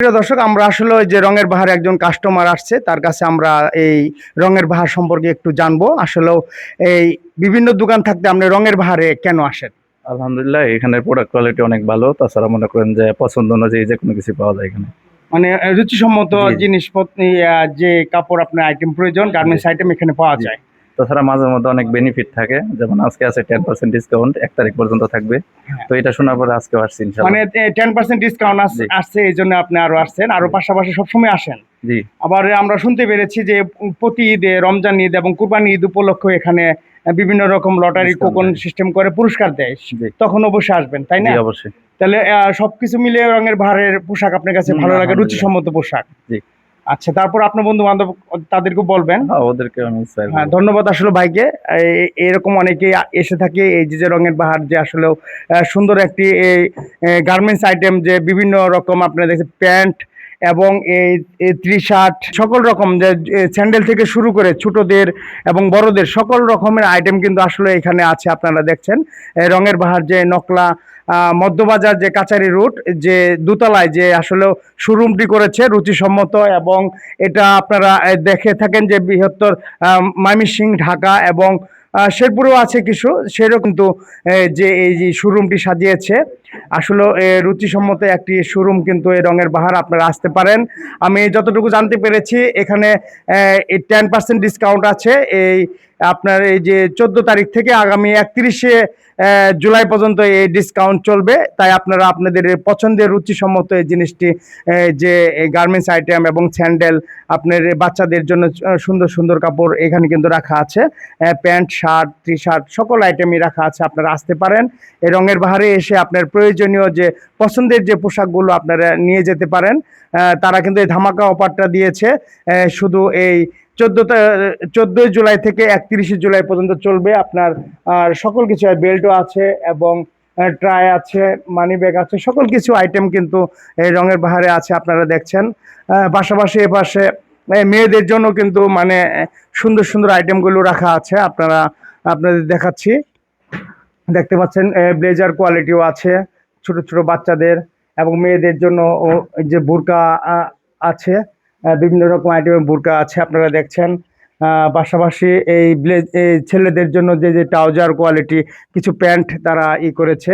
প্রিয় দর্শক, আমরা আসলে ওই যে রঙের বাহার একজন কাস্টমার আসছে, তার কাছে আমরা এই রঙের বাহার সম্পর্কে একটু জানবো। আসলেও এই বিভিন্ন দোকান থাকতে আপনি রঙের বাহারে কেন আসেন? আলহামদুলিল্লাহ, এখানে প্রোডাক্ট কোয়ালিটি অনেক ভালো। তাছাড়া মনে করেন যে পছন্দ অনুযায়ী যে কোনো কিছু পাওয়া যায় এখানে। মানে রুচিসম্মত জি, জি। জিনিসপত্র, যে কাপড় আপনার আইটেম প্রয়োজন, জি, গার্মেন্টস আইটেম এখানে পাওয়া জি। যায়। তাছাড়া মাঝে মধ্যে অনেক বেনিফিট থাকে, যেমন আজকে আছে 10% ডিসকাউন্ট, 1 তারিখ পর্যন্ত থাকবে। হ্যাঁ, তো এটা শোনার পরে আজকেও আসছি মানে ইনশাল্লাহ। 10% ডিসকাউন্ট জি, আসছে, এই জন্য আপনি আরো আসছেন, আরো জি, পাশাপাশি সবসময় আসেন। জি, আবার আমরা শুনতে পেরেছি যে প্রতি ঈদে, রমজান ঈদ এবং কুরবানি ঈদ উপলক্ষে এখানে বিভিন্ন রকম লটারি ডিসকাউন্ট কুপন থাকে। সিস্টেম করে পুরস্কার দেয়। জি, তখন অবশ্যই আসবেন, তাই জি, না? অবশ্যই। তাহলে সবকিছু মিলিয়ে রঙের বাহারের পোশাক আপনার কাছে ভালো লাগে, আলহামদুলিল্লাহ। রুচিসম্মত পোশাক। জি। আচ্ছা, তারপর আপনার বন্ধু বান্ধব তাদেরকে বলবেন। হ্যাঁ, ওদেরকে আমি ইন্সপায়ার হ্যাঁ, করবো। ধন্যবাদ আসলে ভাইকে। এরকম অনেকেই এসে থাকে, এই যে রঙের বাহার যে আসলেও সুন্দর একটি এই গার্মেন্টস আইটেম, যে বিভিন্ন রকম আপনার দেখছে প্যান্ট এবং এই টি শার্ট, সকল রকম যে স্যান্ডেল থেকে শুরু করে ছোটদের এবং বড়দের সকল রকমের আইটেম কিন্তু আসলে এখানে আছে। আপনারা দেখছেন রঙের বাহার যে নকলা মধ্যবাজার যে কাচারি রুট, যে দোতলায় যে আসলে শোরুমটি করেছে রুচিসম্মত, এবং এটা আপনারা দেখে থাকেন যে বৃহত্তর ময়মনসিংহ, ঢাকা এবং শেরপুরেও আছে কিছু, সেরও কিন্তু যে এই যে শোরুমটি সাজিয়েছে আসলে রুচিসম্মত একটি শোরুম, কিন্তু এই রঙের বাহার আপনারা আসতে পারেন। আমি যতটুকু জানতে পেরেছি এখানে এই 10% ডিসকাউন্ট আছে। এই আপনার এই যে 14 তারিখ থেকে আগামী 31শে জুলাই পর্যন্ত এই ডিসকাউন্ট চলবে। তাই আপনারা আপনাদের পছন্দের রুচিসম্মত এই জিনিসটি, যে গার্মেন্টস আইটেম এবং স্যান্ডেল, আপনার বাচ্চাদের জন্য সুন্দর সুন্দর কাপড় এখানে কিন্তু রাখা আছে। প্যান্ট, শার্ট, টি শার্ট সকল আইটেমই রাখা আছে। আপনারা আসতে পারেন এই রঙের বাহারে এসে আপনার প্রয়োজনীয় যে পছন্দের যে পোশাকগুলো আপনারা নিয়ে যেতে পারেন। তারা কিন্তু এই ধামাকা অফারটা দিয়েছে, শুধু এই 14 জুলাই থেকে 31শে জুলাই পর্যন্ত চলবে। আপনার আর সকল কিছু বেল্টও আছে এবং ট্রাই আছে, মানি ব্যাগ আছে, সকল কিছু আইটেম কিন্তু এই রঙের বাহারে আছে। আপনারা দেখছেন পাশাপাশি এপাশে মেয়েদের জন্য কিন্তু মানে সুন্দর সুন্দর আইটেমগুলো রাখা আছে। আপনাদের দেখাচ্ছি, দেখতে পাচ্ছেন ব্লেজার কোয়ালিটিও আছে ছোট ছোট বাচ্চাদের এবং মেয়েদের জন্য যে বোরকা আছে, বিভিন্ন রকম আইটেমের বোরকা আছে আপনারা দেখছেন। পাশাপাশি এই ছেলেদের জন্য যে যে ট্রাউজার কোয়ালিটি কিছু প্যান্ট তারা করেছে,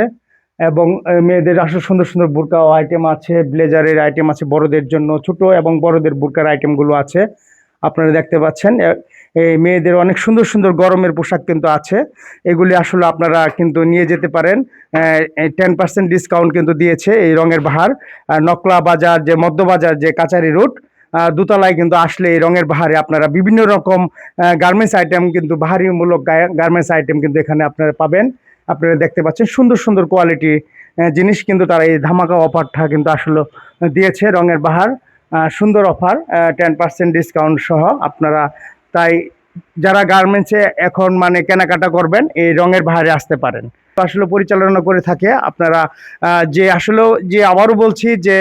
এবং মেয়েদের আসলে সুন্দর সুন্দর বোরকা আইটেম আছে, ব্লেজারের আইটেম আছে, বড়দের জন্য ছোট এবং বড়দের বোরকার আইটেমগুলো আছে। আপনারা দেখতে পাচ্ছেন এই মেয়েদের অনেক সুন্দর সুন্দর গরমের পোশাক কিন্তু আছে। এগুলি আসলে আপনারা কিন্তু নিয়ে যেতে পারেন। 10% ডিসকাউন্ট কিন্তু দিয়েছে এই রঙের বাহার। নকলা বাজার যে মধ্যবাজার যে কাচারি রুট, দোতলায় কিন্তু আসলে এই রঙের বাহারে আপনারা বিভিন্ন রকম গার্মেন্টস আইটেম, কিন্তু বাহারিমূলক গার্মেন্টস আইটেম কিন্তু এখানে আপনারা পাবেন। আপনারা দেখতে পাচ্ছেন সুন্দর সুন্দর কোয়ালিটি জিনিস কিন্তু তারা এই ধামাকা অফারটা কিন্তু আসলে দিয়েছে রঙের বাহার। সুন্দর অফার, 10% ডিসকাউন্ট সহ আপনারা। তাই যারা গার্মেন্টসে এখন মানে কেনাকাটা করবেন এই রঙের বাহারে আসতে পারেন। আসলে পরিচালনা করে থাকে আপনারা, যে আসলে যে আবারও বলছি যে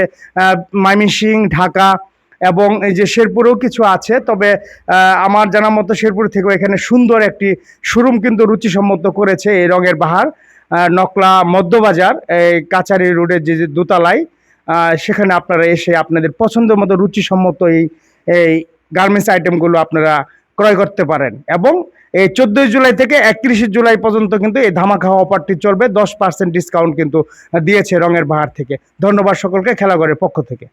ময়মনসিংহ, ঢাকা এবং এই যে শেরপুরেও কিছু আছে। তবে আমার জানা মতো শেরপুর থেকেও এখানে সুন্দর একটি শোরুম কিন্তু রুচিসম্মত করেছে এই রঙের বাহার। নকলা মধ্যবাজার এই কাচারি রোডের যে যে দোতলায়, সেখানে আপনারা এসে আপনাদের পছন্দের মতো রুচিসম্মত এই গার্মেন্টস আইটেমগুলো আপনারা ক্রয় করতে পারেন। এবং এই 14 জুলাই থেকে 31শে জুলাই পর্যন্ত কিন্তু এই ধামাকা অফারটি চলবে। 10% ডিসকাউন্ট কিন্তু দিয়েছে রঙের বাহার থেকে। ধন্যবাদ সকলকে খেলাঘরের পক্ষ থেকে।